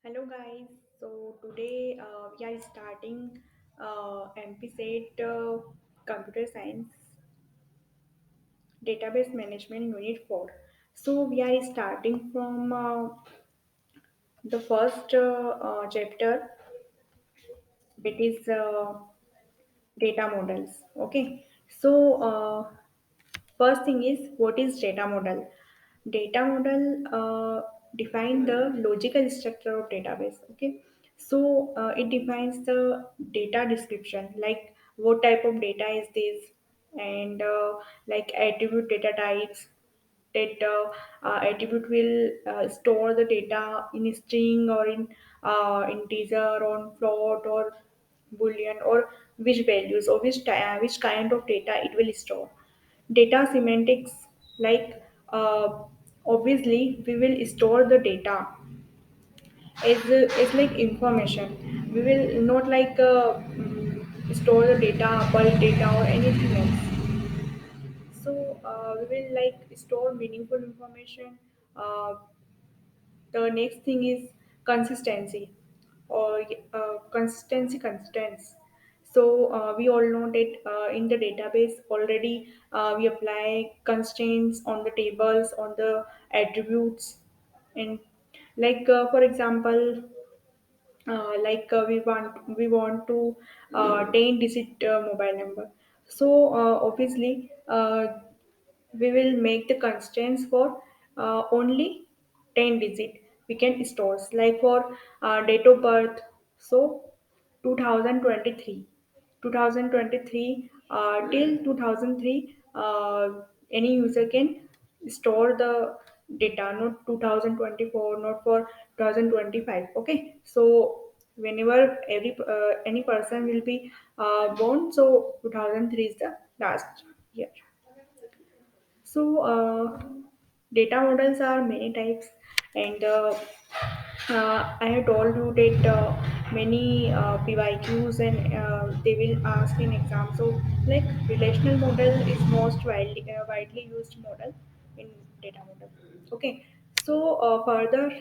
Hello guys. So today we are starting MPSET Computer Science Database Management Unit 4. So we are starting from the first chapter, that is data models. Okay. So first thing is, what is data model? Data model define the logical structure of database. Okay, so it defines the data description, like what type of data is this, and like attribute data types. That attribute will store the data in string or in integer or float or boolean, or which values or which kind of data it will store. Data semantics, like obviously we will store the data as like information. We will not like store the data, bulk data or anything else. So we will like store meaningful information. The next thing is consistency, or consistency constraints. So we all know that in the database already we apply constraints on the tables, on the attributes, and like for example, we want to 10 digit mobile number. So obviously we will make the constraints for only 10 digit we can store, like for date of birth. So 2023, 2023 till 2003, any user can store the data, not 2024, not for 2025. Okay, so whenever any person will be born, so 2003 is the last year. So, data models are many types, and I have told you that many PYQs and they will ask in exam. So, like relational model is most widely used model in data model. Okay, so further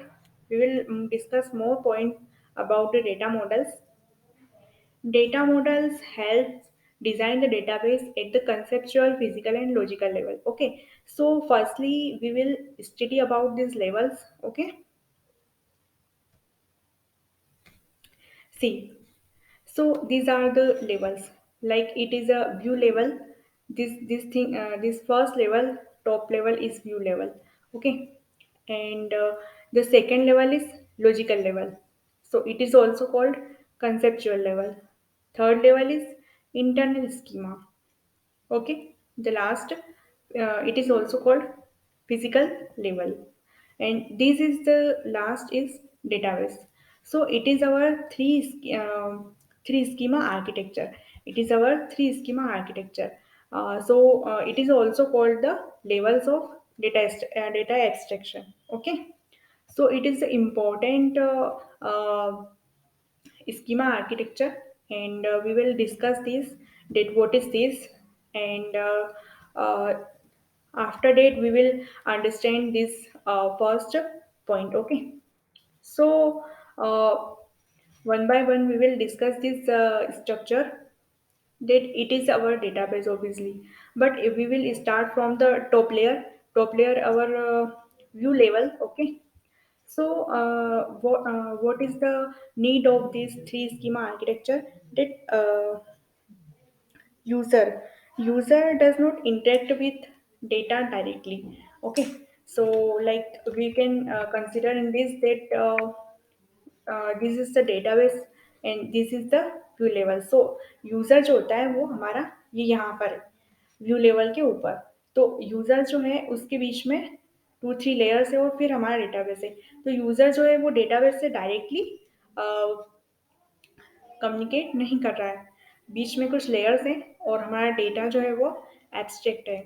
we will discuss more points about the data models. Data models help design the database at the conceptual, physical, and logical level. Okay, so firstly, we will study about these levels. Okay, see, so these are the levels. Like it is a view level. This first level, top level is view level. Okay, and the second level is logical level. So it is also called conceptual level. Third level is internal schema. Okay, the last, it is also called physical level, and this is the last is database. So it is our three schema architecture. It is our three schema architecture. So it is also called the levels of data abstraction. Okay, so it is important schema architecture, and we will discuss this, that what is this, and uh, after that we will understand this first point. Okay, so one by one we will discuss this structure, that it is our database obviously. But if we will start from the top layer our view level. Okay, so what is the need of these three schema architecture? That user does not interact with data directly. Okay, so like we can consider in this that this is the database and this is the view level. So user जो होता है वो हमारा ये यहाँ पर है, view level के ऊपर. तो यूजर जो है उसके बीच में टू थ्री लेयर्स है, और फिर हमारा डेटाबेस है. तो यूजर जो है वो डेटाबेस से डायरेक्टली कम्युनिकेट नहीं कर रहा है, बीच में कुछ लेयर्स हैं, और हमारा डेटा जो है वो एब्स्ट्रैक्ट है.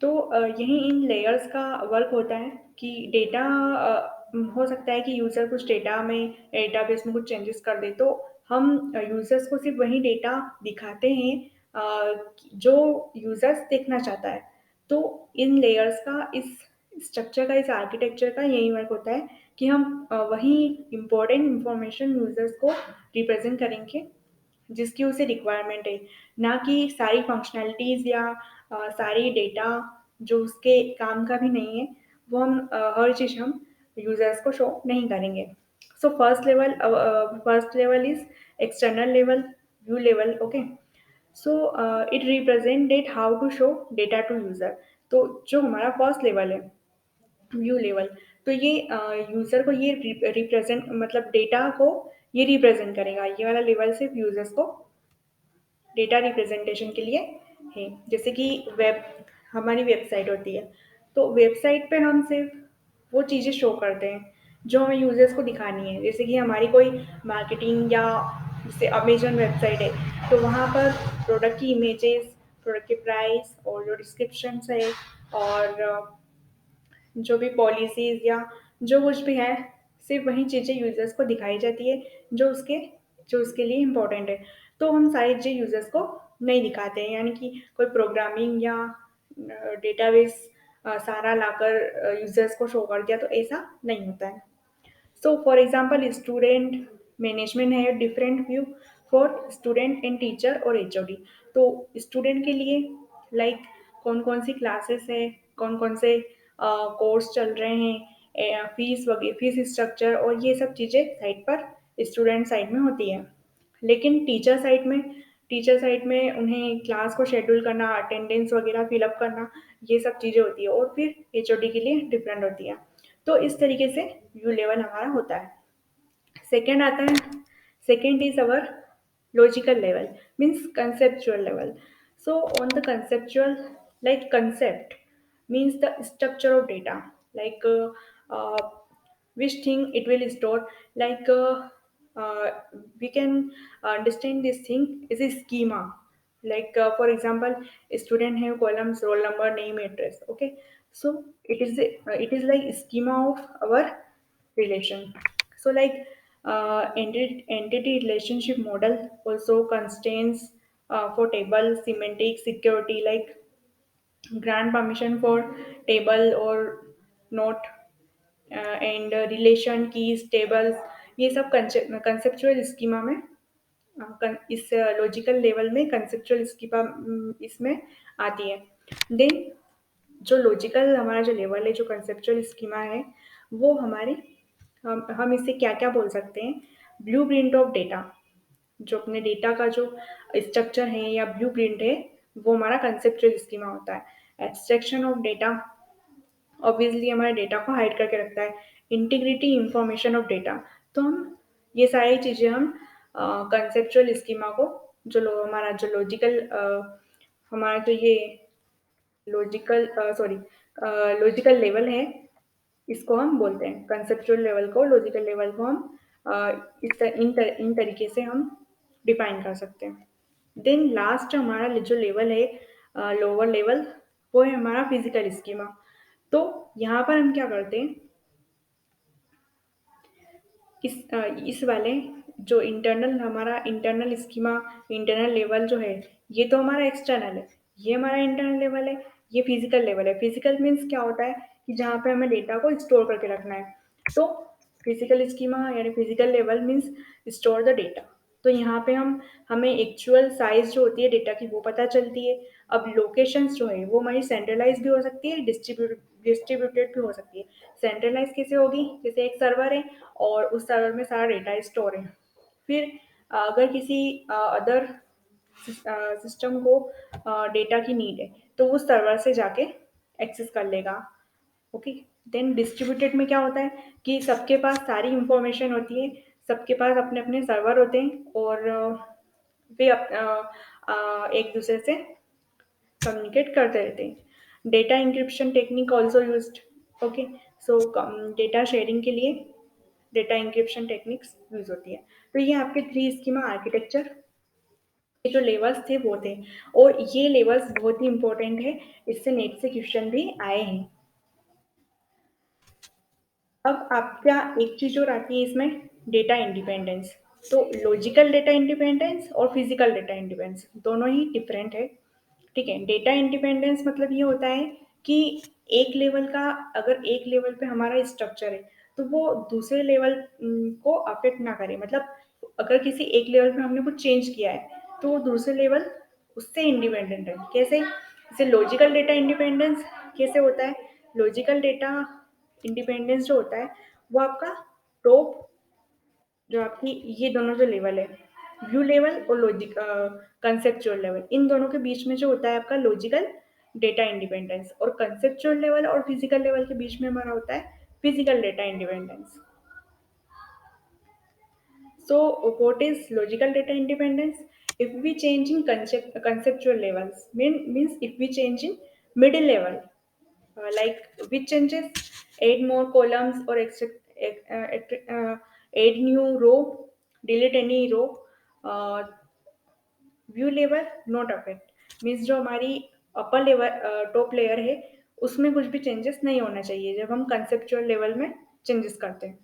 तो यही इन लेयर्स का वर्क होता है कि डेटा हो सकता है कि यूज़र कुछ डेटा में डेटाबेस में कुछ चेंजेस कर दे, तो हम यूज़र्स को सिर्फ वही डेटा दिखाते हैं जो यूज़र्स देखना चाहता है. तो इन लेयर्स का इस स्ट्रक्चर का, इस आर्किटेक्चर का यही वर्क होता है कि हम वही इम्पोर्टेंट इंफॉर्मेशन यूजर्स को रिप्रेजेंट करेंगे जिसकी उसे रिक्वायरमेंट है, ना कि सारी फंक्शनैलिटीज़ या सारी डेटा जो उसके काम का भी नहीं है, वो हम हर चीज़ हम यूजर्स को शो नहीं करेंगे। So first level is external level, view level, okay. So it represented how to show data to user. तो जो हमारा फर्स्ट लेवल है, व्यू लेवल, तो ये यूजर को ये रिप्रेजेंट मतलब डेटा को ये रिप्रेजेंट करेगा, ये वाला लेवल सिर्फ यूजर्स को डेटा रिप्रेजेंटेशन के लिए है। जैसे कि वेब, हमारी वेबसाइट होती है, तो वेबसाइट पे हम सिर्फ वो चीज़ें शो करते हैं जो हमें यूजर्स को दिखानी है। जैसे कि हमारी कोई मार्केटिंग या जैसे अमेजन वेबसाइट है, तो वहाँ पर प्रोडक्ट की इमेजेस, प्रोडक्ट के प्राइस और जो डिस्क्रिप्शंस है और जो भी पॉलिसीज या जो कुछ भी है, सिर्फ वही चीज़ें यूजर्स को दिखाई जाती है जो उसके लिए इम्पोर्टेंट है। तो हम सारी चीज़ें यूजर्स को नहीं दिखाते हैं, यानी कि कोई प्रोग्रामिंग या डेटाबेस सारा लाकर यूजर्स को शो कर दिया, तो ऐसा नहीं होता है। So for example student management है different view for student and teacher और एचओडी। तो स्टूडेंट के लिए लाइक कौन कौन सी क्लासेस है, कौन कौन से कोर्स चल रहे हैं, फीस वगैरह, फीस स्ट्रक्चर और ये सब चीज़ें साइट पर स्टूडेंट साइड में होती है। लेकिन टीचर साइड में उन्हें क्लास को शेड्यूल करना, अटेंडेंस वगैरह फिलअप करना, ये सब चीज़ें होती है, और फिर एचओडी के लिए डिफरेंट होती है। तो इस तरीके से व्यू लेवल हमारा होता है। सेकेंड आता है, second is our logical level, means conceptual level. So on the conceptual, like concept means the structure of data, like uh, which thing it will store, like uh, we can understand this thing is a schema, like for example student have columns roll number name address, okay. So it is like schema of our relation. So like entity relationship model also constraints for table semantic security, like grant permission for table or not, and relation keys tables, ये सब conceptual schema में इस logical level में conceptual schema इसमें आती है। Then जो logical हमारा जो लेवल है, जो कंसेप्चुअल स्कीमा है, वो हमारे हम इसे क्या क्या बोल सकते हैं, ब्लू प्रिंट ऑफ डेटा। जो अपने डेटा का जो स्ट्रक्चर है या ब्लू प्रिंट है, वो हमारा कंसेप्चुअल स्कीमा होता है। एब्स्ट्रैक्शन ऑफ डेटा, ऑब्वियसली हमारे डेटा को हाइड करके रखता है। इंटीग्रिटी इंफॉर्मेशन ऑफ डेटा, तो हम ये सारी चीज़ें हम कंसेप्चुअल स्कीमा को, हमारा जो लॉजिकल हमारा जो ये लॉजिकल सॉरी लॉजिकल लेवल है, इसको हम बोलते हैं कंसेप्चुअल लेवल को, लॉजिकल लेवल को हम इन तरीके से हम डिफाइन कर सकते हैं। देन लास्ट हमारा जो लेवल है, लोअर लेवल, वो है हमारा फिजिकल स्कीमा। तो यहाँ पर हम क्या करते हैं, इस वाले जो इंटरनल हमारा इंटरनल स्कीमा, इंटरनल लेवल जो है, ये तो हमारा एक्सटर्नल है, ये हमारा इंटरनल लेवल है, ये फिजिकल लेवल है। फिजिकल मीन्स क्या होता है कि जहाँ पे हमें डेटा को स्टोर करके रखना है। तो फिजिकल स्कीमा यानी physical level means store the data. तो यहाँ पे हमें एक्चुअल साइज जो होती है डेटा की वो पता चलती है। अब लोकेशंस जो है वो हमारी सेंट्रलाइज भी हो सकती है, डिस्ट्रीब्यूटेड भी हो सकती है। सेंट्रलाइज कैसे होगी, जैसे एक सर्वर है और उस सर्वर में सारा डेटा स्टोर है। फिर अगर किसी अदर सिस्टम को डेटा की नीड है, तो उस सर्वर से जाके एक्सेस कर लेगा, ओके। देन डिस्ट्रीब्यूटेड में क्या होता है कि सबके पास सारी इंफॉर्मेशन होती है, सबके पास अपने अपने सर्वर होते हैं, और वे एक दूसरे से कम्युनिकेट करते रहते हैं। Data encryption technique also used, okay. So data sharing के लिए डेटा इंक्रिप्शन टेक्निक्स यूज होती है। तो ये आपके थ्री स्कीमा आर्किटेक्चर के जो लेवल्स थे वो थे, और ये लेवल्स बहुत ही इंपॉर्टेंट है, इससे नेट से क्वेश्चन भी आए हैं। अब आपका एक चीज और आती है इसमें, डेटा इंडिपेंडेंस। तो लॉजिकल डेटा इंडिपेंडेंस और फिजिकल डेटा इंडिपेंडेंस दोनों ही डिफरेंट है, ठीक है। डेटा इंडिपेंडेंस मतलब ये होता है कि एक लेवल का, अगर एक लेवल पे हमारा स्ट्रक्चर है तो वो दूसरे लेवल को अफेक्ट ना करे। मतलब अगर किसी एक लेवल पे हमने कुछ चेंज किया है तो वो दूसरे लेवल उससे इंडिपेंडेंट है। कैसे? जैसे लॉजिकल डेटा इंडिपेंडेंस कैसे होता है? लॉजिकल डेटा इंडिपेंडेंस जो होता है वो आपका टॉप, जो आपकी ये दोनों जो लेवल है, व्यू लेवल और लॉजिक कंसेप्चुअल लेवल, इन दोनों के बीच में जो होता है आपका लॉजिकल डेटा इंडिपेंडेंस, और कंसेप्चुअल लेवल और फिजिकल लेवल के बीच में हमारा होता है physical data independence. So, what is logical data independence? If we change in conceptual levels, means if we change in middle level, like which changes, add more columns or add new row, delete any row, view level not affect, means जो हमारी upper level top layer है उसमें कुछ भी changes नहीं होना चाहिए जब हम कंसेप्चुअल लेवल में चेंजेस करते हैं।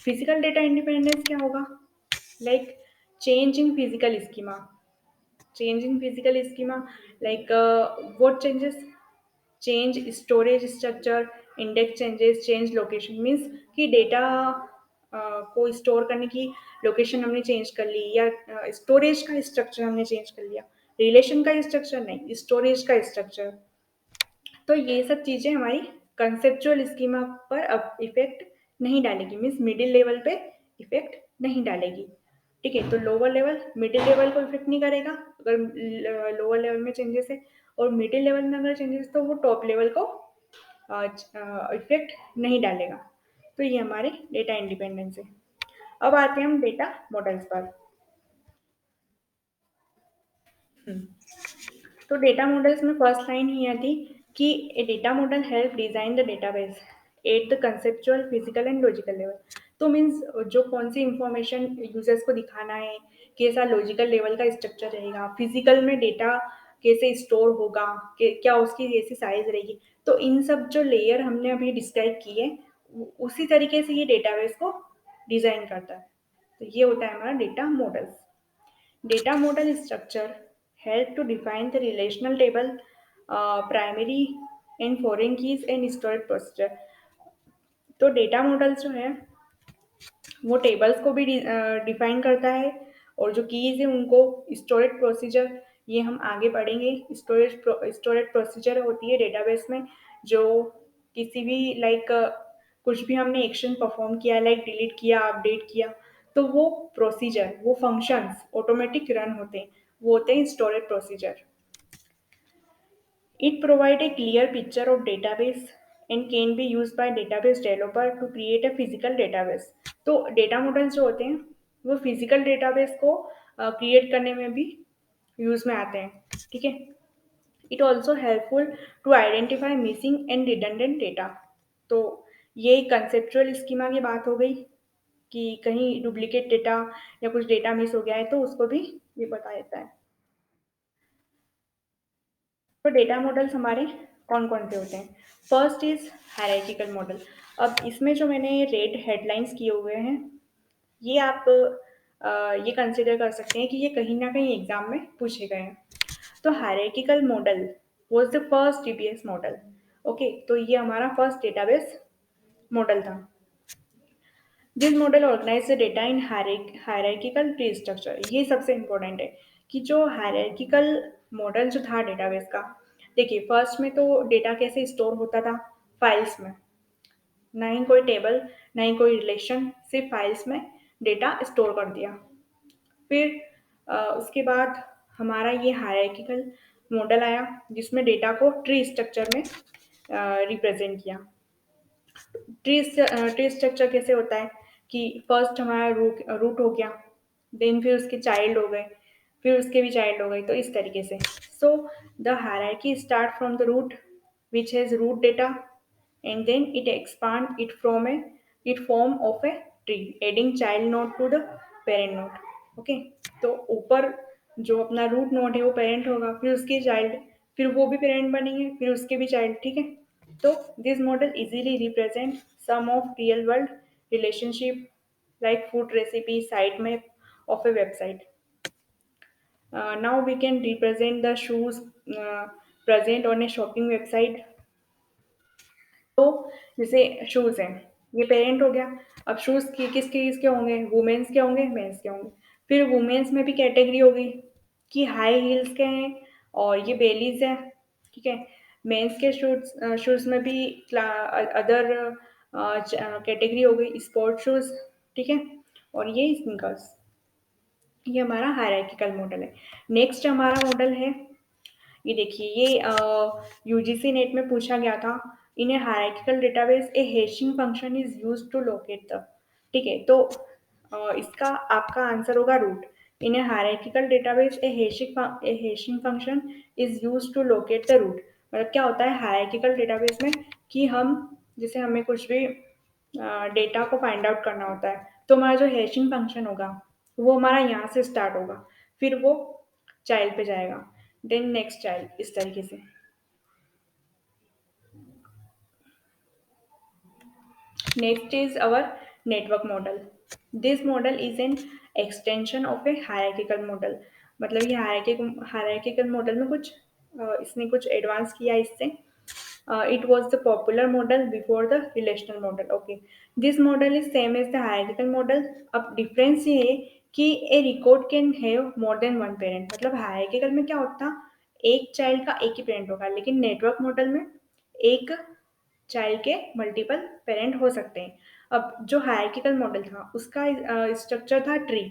फिजिकल डेटा इंडिपेंडेंस क्या होगा? Like change in physical schema, change in physical schema, like what changes? Change storage structure, index changes, change location, means कि डेटा को स्टोर करने की लोकेशन हमने चेंज कर ली, या स्टोरेज का स्ट्रक्चर हमने चेंज कर लिया, रिलेशन का स्ट्रक्चर नहीं, स्टोरेज का स्ट्रक्चर। तो ये सब चीज़ें हमारी कंसेप्चुअल स्कीमा पर अब इफेक्ट नहीं डालेगी, मीन्स मिडिल लेवल पे इफेक्ट नहीं डालेगी। ठीक है, तो लोअर लेवल मिडिल लेवल को इफेक्ट नहीं करेगा अगर लोअर लेवल में चेंजेस है, और मिडिल लेवल में अगर चेंजेस तो वो टॉप लेवल को इफेक्ट नहीं डालेगा। तो ये हमारे डेटा इंडिपेंडेंस है। अब आते हैं हम डेटा मॉडल्स पर। तो डेटा मॉडल्स में फर्स्ट लाइन ही थी कि a data model help design the database at the conceptual physical and logical level. तो मीन्स जो कौन सी इंफॉर्मेशन यूजर्स को दिखाना है, कैसा लॉजिकल लेवल का स्ट्रक्चर रहेगा, फिजिकल में डेटा कैसे स्टोर होगा, क्या उसकी कैसी साइज रहेगी, तो इन सब जो लेयर हमने अभी डिस्क्राइब किए उसी तरीके से ये डेटाबेस को डिजाइन करता है। तो ये होता है हमारा data models. Data model structure help to define the relational table, primary and foreign keys and storage procedure। तो डेटा मॉडल्स जो है वो टेबल्स को भी डिफाइन करता है, और जो कीज है उनको, स्टोरेज प्रोसीजर ये हम आगे पढ़ेंगे। स्टोरेज प्रोसीजर होती है डेटाबेस में, जो किसी भी लाइक कुछ भी हमने एक्शन परफॉर्म किया, लाइक डिलीट किया, अपडेट किया, तो वो प्रोसीजर, वो फंक्शंस ऑटोमेटिक रन होते हैं, वो होते हैं storage procedure. It provides a clear picture of database and can be used by database developer to create a physical database। तो डेटा मॉडल्स जो होते हैं वो फिजिकल डेटाबेस को क्रिएट करने में भी यूज में आते हैं। ठीक है, it also helpful to identify missing and redundant data. तो ये कंसेप्चुअल स्कीमा की बात हो गई कि कहीं डुप्लीकेट डेटा या कुछ डेटा मिस हो गया है तो उसको भी ये बता देता है। तो डेटा मॉडल्स हमारे कौन कौन से होते हैं? First is hierarchical model. अब इसमें जो मैंने रेड हेडलाइंस किए हुए हैं, ये आप ये कंसिडर कर सकते हैं कि ये कहीं ना कहीं एग्जाम में पूछे गए हैं। तो hierarchical model was the first DBS model. Okay, तो ये हमारा फर्स्ट डेटाबेस मॉडल था। This model organize the data in hierarchical tree structure. ये सबसे इंपॉर्टेंट है कि जो हायरार्किकल मॉडल जो था डेटाबेस का, देखिए फर्स्ट में तो डेटा कैसे स्टोर होता था? फाइल्स में, ना ही कोई टेबल, ना ही कोई रिलेशन, सिर्फ फाइल्स में डेटा स्टोर कर दिया। फिर उसके बाद हमारा ये हायरार्किकल मॉडल आया जिसमें डेटा को ट्री स्ट्रक्चर में रिप्रेजेंट किया। ट्री स्ट्रक्चर कैसे होता है कि फर्स्ट हमारा रूट रूट हो गया, देन फिर उसके चाइल्ड हो गए, फिर उसके भी चाइल्ड हो गए, तो इस तरीके से। So the hierarchy start from the root which has root data, and then it expand it from a it form of a tree adding child node to the parent node. Okay, तो ऊपर जो अपना root node है वो parent होगा, फिर उसके child, फिर वो भी पेरेंट बनेंगे, फिर उसके भी चाइल्ड। ठीक है, so this model easily represents some of real world relationship like food recipe, site map of a website. Now we can represent the shoes present on a shopping website. जैसे shoes हैं, ये parent हो गया। अब shoes किसके किसके होंगे, women's के होंगे, मेंस के होंगे। फिर वुमेन्स में भी कैटेगरी हो गई कि हाई हील्स के हैं और ये बेलीज है, ठीक है। मेंस के शूज शूज में भी अदर कैटेगरी हो गई, स्पोर्ट शूज, ठीक है। और ये स्नीकर्स, ये हमारा हायरार्किकल मॉडल है। नेक्स्ट हमारा मॉडल है, ये देखिए, ये यूजीसी नेट में पूछा गया था। In a hierarchical database a hashing function is used to locate the, ठीक है। तो इसका आपका आंसर होगा root. In a hierarchical database a hashing function is used to locate the root. मतलब क्या होता है हायरार्किकल डेटाबेस में, कि हम जैसे हमें कुछ भी डेटा को फाइंड आउट करना होता है, तो हमारा जो हैशिंग फंक्शन होगा वो हमारा यहाँ से स्टार्ट होगा, फिर वो चाइल्ड पे जाएगा, देन नेक्स्ट चाइल्ड, इस तरीके से। Next is our network model. This model is an extension of A hierarchical model. मतलब ये हायरार्किकल मॉडल में कुछ इसने कुछ एडवांस किया इससे। It was the popular model before the relational model. Okay, this model is same as the hierarchical model. अब difference ये है कि a record can have more than one parent. मतलब हायरार्किकल में क्या होता, एक चाइल्ड का एक ही पेरेंट होगा, लेकिन नेटवर्क मॉडल में एक चाइल्ड के मल्टीपल पेरेंट हो सकते हैं। अब जो हायरार्किकल मॉडल था उसका स्ट्रक्चर था ट्री,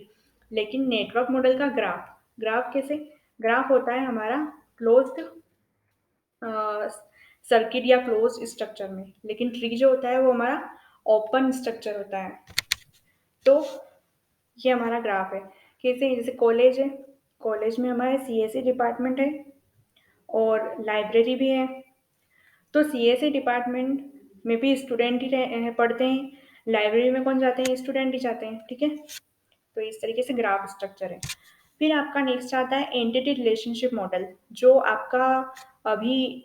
लेकिन नेटवर्क मॉडल का ग्राफ। ग्राफ कैसे, ग्राफ होता है हमारा क्लोज्ड सर्किट या क्लोज स्ट्रक्चर में, लेकिन ट्री जो होता है वो हमारा ओपन स्ट्रक्चर होता है। तो ये हमारा ग्राफ है। कैसे, जैसे कॉलेज है, कॉलेज में हमारे सीएसई डिपार्टमेंट है और लाइब्रेरी भी है। तो सीएसई डिपार्टमेंट में भी स्टूडेंट ही पढ़ते हैं, लाइब्रेरी में कौन जाते हैं, स्टूडेंट ही जाते हैं, ठीक है। तो इस तरीके से ग्राफ स्ट्रक्चर है। फिर आपका नेक्स्ट आता है एंटिटी रिलेशनशिप मॉडल, जो आपका अभी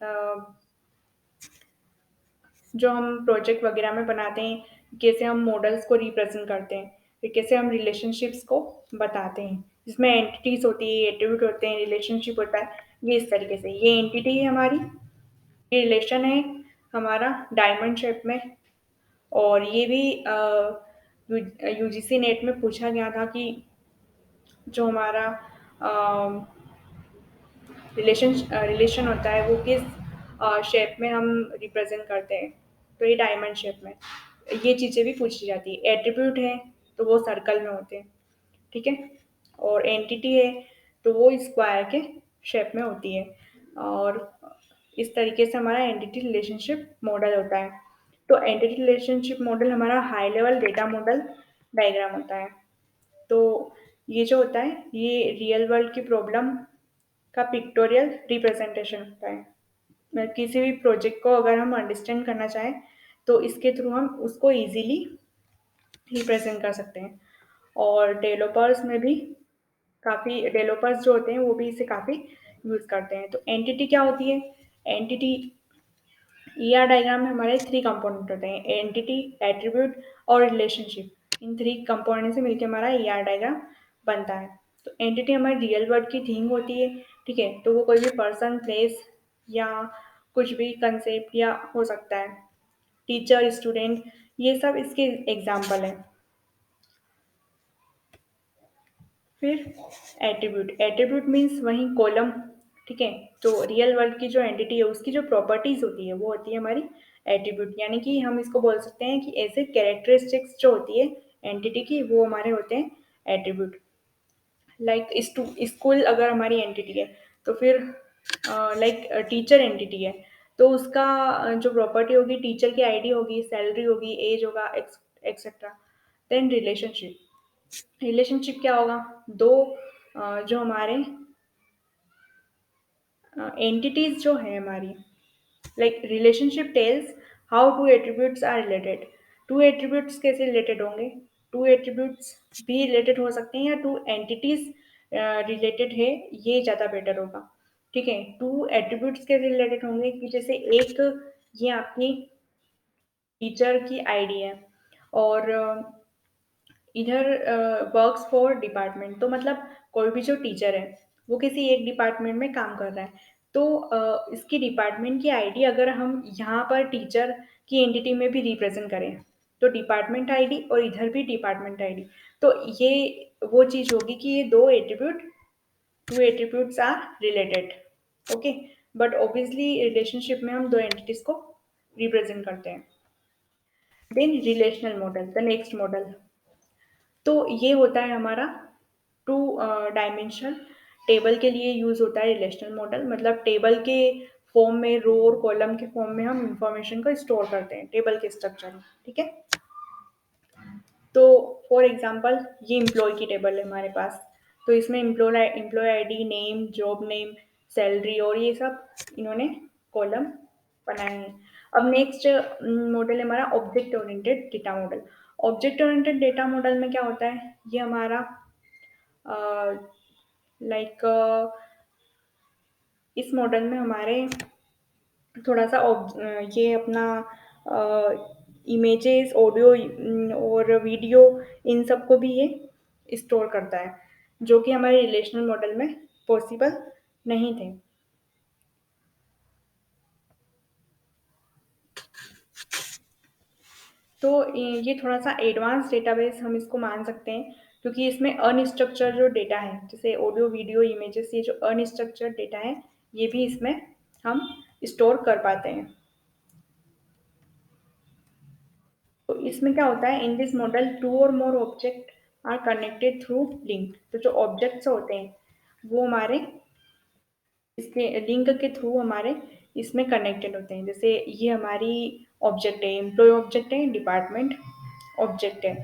जो हम प्रोजेक्ट वगैरह में बनाते हैं, कैसे हम मॉडल्स को रिप्रेजेंट करते हैं, फिर कैसे हम रिलेशनशिप्स को बताते हैं, जिसमें एंटिटीज होती है, एट्रीब्यूट होते हैं, रिलेशनशिप होता है। ये इस तरीके से, ये एंटिटी है हमारी, ये रिलेशन है हमारा डायमंड शेप में। और ये भी यूजीसी नेट में पूछा गया था कि जो हमारा रिलेशन होता है वो किस शेप में हम रिप्रेजेंट करते हैं। तो ये डायमंड शेप में, ये चीज़ें भी पूछी जाती है। एट्रीब्यूट है तो वो सर्कल में होते हैं, ठीक है। और एंटिटी है तो वो स्क्वायर के शेप में होती है। और इस तरीके से हमारा एंटिटी रिलेशनशिप मॉडल होता है। तो एंटिटी रिलेशनशिप मॉडल हमारा high level data model diagram होता है। तो ये जो होता है ये रियल वर्ल्ड की प्रॉब्लम का पिक्टोरियल रिप्रेजेंटेशन होता है। किसी भी प्रोजेक्ट को अगर हम अंडरस्टैंड करना चाहें तो इसके थ्रू हम उसको इजीली रिप्रेजेंट कर सकते हैं। और डेवलपर्स में भी काफ़ी डेवलपर्स जो होते हैं वो भी इसे काफ़ी यूज़ करते हैं। तो एंटिटी क्या होती है, एंटिटी ईआर डायग्राम में हमारे थ्री कंपोनेंट होते हैं, एंटिटी, एट्रीब्यूट और रिलेशनशिप। इन थ्री कंपोनेंट से मिलकर हमारा ईआर डायग्राम बनता है। तो एंटिटी हमारी रियल वर्ल्ड की थिंग होती है, ठीक है। तो वो कोई भी पर्सन, प्लेस या कुछ भी कंसेप्ट या हो सकता है, टीचर, स्टूडेंट, ये सब इसके एग्जाम्पल हैं। फिर एट्रीब्यूट, एट्रीब्यूट मीन्स वही कॉलम, ठीक है। तो रियल वर्ल्ड की जो एंटिटी है उसकी जो प्रॉपर्टीज होती है वो होती है हमारी एट्रीब्यूट। यानी कि हम इसको बोल सकते हैं कि ऐसे कैरेक्टरिस्टिक्स जो होती है एंटिटी की वो हमारे होते हैं एट्रीब्यूट। लाइक स्कूल अगर हमारी एंटिटी है तो फिर लाइक टीचर एंटिटी है तो उसका जो प्रॉपर्टी होगी टीचर की आईडी होगी, सैलरी होगी, एज होगा, एक्सेट्रा। देन रिलेशनशिप, रिलेशनशिप क्या होगा, दो जो हमारे एंटिटीज जो है हमारी, like relationship tells how two attributes are related. Two attributes कैसे रिलेटेड होंगे, टू एट्रीब्यूट्स भी रिलेटेड हो सकते हैं या टू एंटिटीज रिलेटेड है, ये ज़्यादा बेटर होगा, ठीक है। टू एट्रीब्यूट्स कैसे रिलेटेड होंगे कि जैसे एक ये आपकी टीचर की आईडी है और इधर वर्क्स फॉर डिपार्टमेंट, तो मतलब कोई भी जो टीचर है वो किसी एक डिपार्टमेंट में काम कर रहा है। तो इसकी डिपार्टमेंट की आईडी अगर हम यहाँ पर टीचर की एंटिटी में भी रिप्रेजेंट करें, तो डिपार्टमेंट आईडी और इधर भी डिपार्टमेंट आईडी, तो ये वो चीज़ होगी कि ये दो attribute, two attributes are related. Okay, but obviously relationship में हम दो एंटिटीज को रिप्रेजेंट करते हैं। Then relational model, the next model, तो ये होता है हमारा टू डायमेंशनल टेबल के लिए यूज होता है रिलेशनल मॉडल। मतलब टेबल के फॉर्म में, रो और कॉलम के फॉर्म में हम इंफॉर्मेशन को स्टोर करते हैं टेबल के स्ट्रक्चर में, ठीक है। तो फॉर एग्जांपल ये एम्प्लॉय की टेबल है हमारे पास, तो इसमें employee ID, name, job name, salary और ये सब इन्होंने कॉलम बनाए हैं। अब नेक्स्ट मॉडल है हमारा object oriented data model. Object oriented data model में क्या होता है, ये हमारा लाइक इस मॉडल में हमारे थोड़ा सा ये अपना इमेजेस, ऑडियो और वीडियो, इन सब को भी ये स्टोर करता है, जो कि हमारे रिलेशनल मॉडल में पॉसिबल नहीं थे। तो ये थोड़ा सा एडवांस डेटाबेस हम इसको मान सकते हैं, क्योंकि इसमें अनस्ट्रक्चर जो डेटा है, जैसे ऑडियो, वीडियो, इमेजेस, ये जो अनस्ट्रक्चर्ड डेटा है, ये भी इसमें हम स्टोर कर पाते हैं। तो इसमें क्या होता है, in this model two or more object are connected through link. तो जो ऑब्जेक्ट्स होते हैं वो हमारे इसके लिंक के थ्रू हमारे इसमें कनेक्टेड होते हैं। जैसे ये हमारी ऑब्जेक्ट है, एम्प्लॉय ऑब्जेक्ट है, डिपार्टमेंट ऑब्जेक्ट है,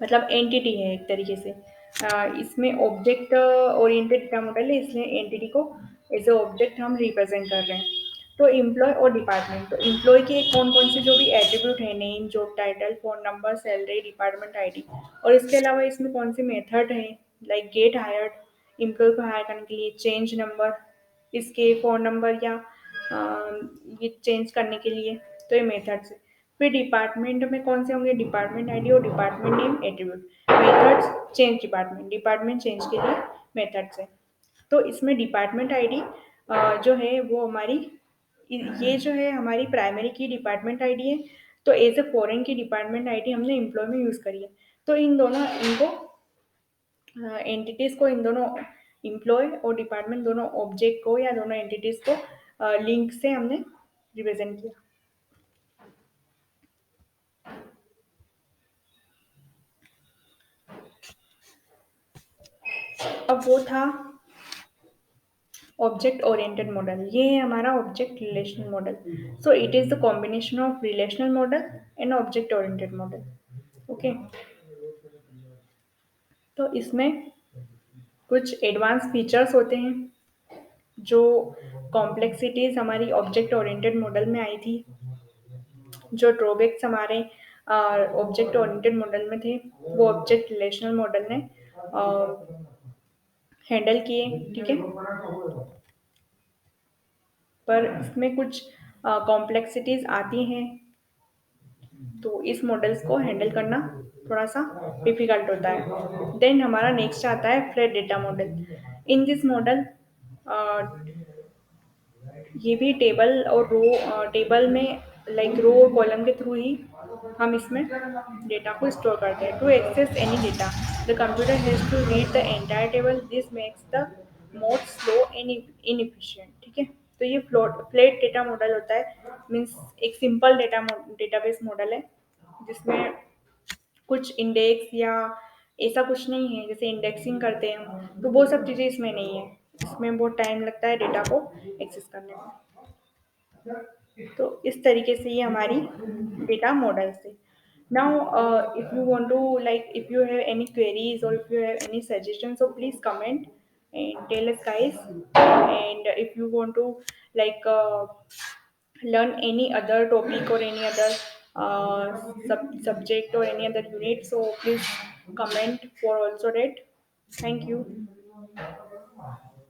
मतलब एंटिटी है एक तरीके से। इसमें ऑब्जेक्ट ओरिएंटेड डेटा मॉडल है, इसलिए एंटिटी को एज ए ऑब्जेक्ट हम रिप्रेजेंट कर रहे हैं। तो एम्प्लॉय और डिपार्टमेंट, तो एम्प्लॉय के कौन कौन से जो भी एट्रीब्यूट है, name, job title, phone number, salary, department ID, और इसके अलावा इसमें कौन से मेथड है, लाइक गेट हायर्ड, एम्प्लॉय को हायर करने के लिए, चेंज नंबर, इसके फ़ोन नंबर या ये चेंज करने के लिए, तो ये मेथड्स है। फिर डिपार्टमेंट में कौन से होंगे, डिपार्टमेंट आईडी और department name attribute. Methods, change department, department change के लिए मेथड्स है। तो इसमें डिपार्टमेंट आईडी जो है वो हमारी, ये जो है हमारी प्राइमरी की डिपार्टमेंट आईडी है। तो एज ए फॉरेन की डिपार्टमेंट आईडी हमने एम्प्लॉय में यूज़ करी है। तो इन दोनों इनको एंटिटीज को, इन दोनों एम्प्लॉय और डिपार्टमेंट दोनों ऑब्जेक्ट को या दोनों एंटिटीज को लिंक से हमने रिप्रेजेंट किया। अब वो था ऑब्जेक्ट ओरिएंटेड मॉडल, ये है हमारा object relational model. So it is the combination of relational model and object oriented model. Okay, तो इसमें कुछ एडवांस फीचर्स होते हैं, जो कॉम्प्लेक्सिटीज हमारी ऑब्जेक्ट ओरिएंटेड मॉडल में आई थी, जो ड्रॉबैक्स हमारे ऑब्जेक्ट ओरिएंटेड मॉडल में थे, वो ऑब्जेक्ट रिलेशनल मॉडल ने हैंडल किए, ठीक है। पर इसमें कुछ कॉम्प्लेक्सिटीज आती हैं, तो इस मॉडल्स को हैंडल करना थोड़ा सा डिफिकल्ट होता है। देन हमारा नेक्स्ट आता है flat data model. In this model ये भी टेबल और रो, टेबल में लाइक रो और कॉलम के थ्रू ही हम इसमें डेटा को स्टोर करते हैं। To access any data the computer has to read the entire table, this makes the mode slow and inefficient, ठीक है। तो ये फ्लैट डेटा मॉडल होता है, मीन्स एक सिंपल डेटाबेस मॉडल है, जिसमें कुछ इंडेक्स या ऐसा कुछ नहीं है। जैसे इंडेक्सिंग करते हैं हम, तो वो सब चीज़ें इसमें नहीं है। इसमें बहुत टाइम लगता है डेटा को एक्सेस करने में। तो इस तरीके से ये हमारी डेटा मॉडल्स है। Now if you want to, like if you have any queries और if you have any suggestion, so please comment and tell us guys. And if you want to like learn any other topic or any other subject or any other unit, so please comment for also that. Thank you.